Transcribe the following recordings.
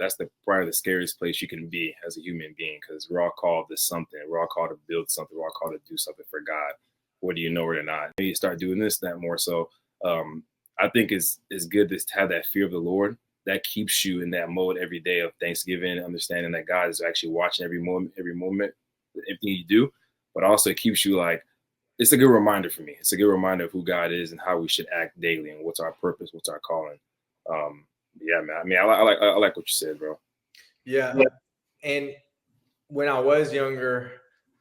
that's probably the scariest place you can be as a human being, because we're all called to something. We're all called to build something. We're all called to do something for God, whether you know it or not. Maybe you start doing this, that more so. I think it's good to have that fear of the Lord that keeps you in that mode every day of Thanksgiving, understanding that God is actually watching every moment, everything you do. But also it keeps you like, it's a good reminder for me. It's a good reminder of who God is and how we should act daily and what's our purpose, what's our calling. Yeah, man. I mean, I like what you said, bro. Yeah. And when I was younger,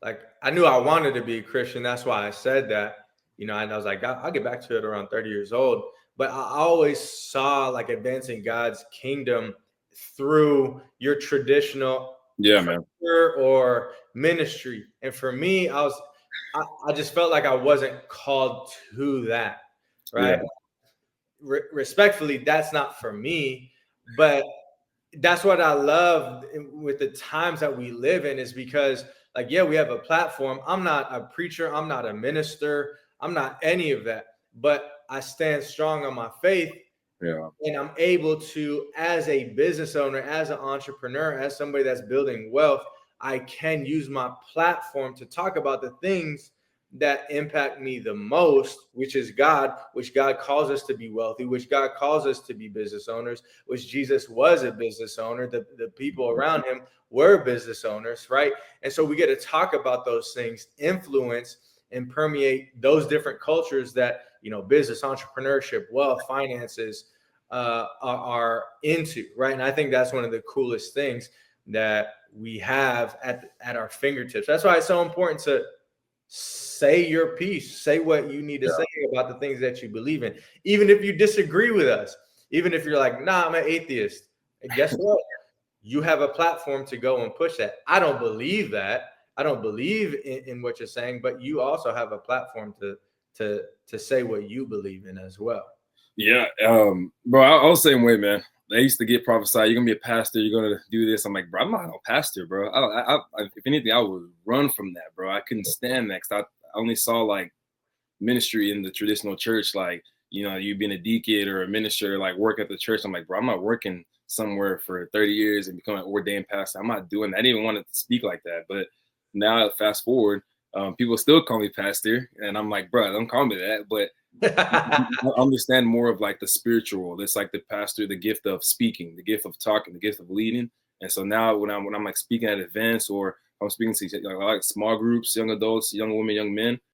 like I knew I wanted to be a Christian. That's why I said that, and I was like, I'll get back to it around 30 years old. But I always saw like advancing God's kingdom through your traditional Yeah, man. or ministry. And for me, I just felt like I wasn't called to that, right? Yeah. Respectfully, that's not for me. But that's what I love with the times that we live in, is because, like, yeah, we have a platform. I'm not a preacher. I'm not a minister. I'm not any of that. But I stand strong on my faith. Yeah. And I'm able to, as a business owner, as an entrepreneur, as somebody that's building wealth, I can use my platform to talk about the things that impact me the most, which is God, which God calls us to be wealthy, which God calls us to be business owners, which Jesus was a business owner. The people around him were business owners, right? And so we get to talk about those things, influence and permeate those different cultures that, business, entrepreneurship, wealth, finances, are into, right? And I think that's one of the coolest things that we have at our fingertips. That's why it's so important to say your piece, say what you need to say about the things that you believe in, even if you disagree with us, even if you're like, nah, I'm an atheist. And guess what? You have a platform to go and push that. I don't believe that. I don't believe in what you're saying, but you also have a platform to say what you believe in as well. Yeah, bro, I was the same way, man. I used to get prophesied, you're gonna be a pastor, you're gonna do this. I'm like, bro, I'm not a pastor, bro. If anything, I would run from that, bro. I couldn't stand that, because I only saw like ministry in the traditional church, like, you being a deacon or a minister, like work at the church. I'm like, bro, I'm not working somewhere for 30 years and becoming an ordained pastor. I'm not doing that. I didn't even want to speak like that. But now, fast forward, people still call me pastor, and I'm like, bro, don't call me that. But I understand more of like the spiritual. It's like the pastor, the gift of speaking, the gift of talking, the gift of leading. And so now when I'm like speaking at events, or I'm speaking to like small groups, young adults, young women, young men,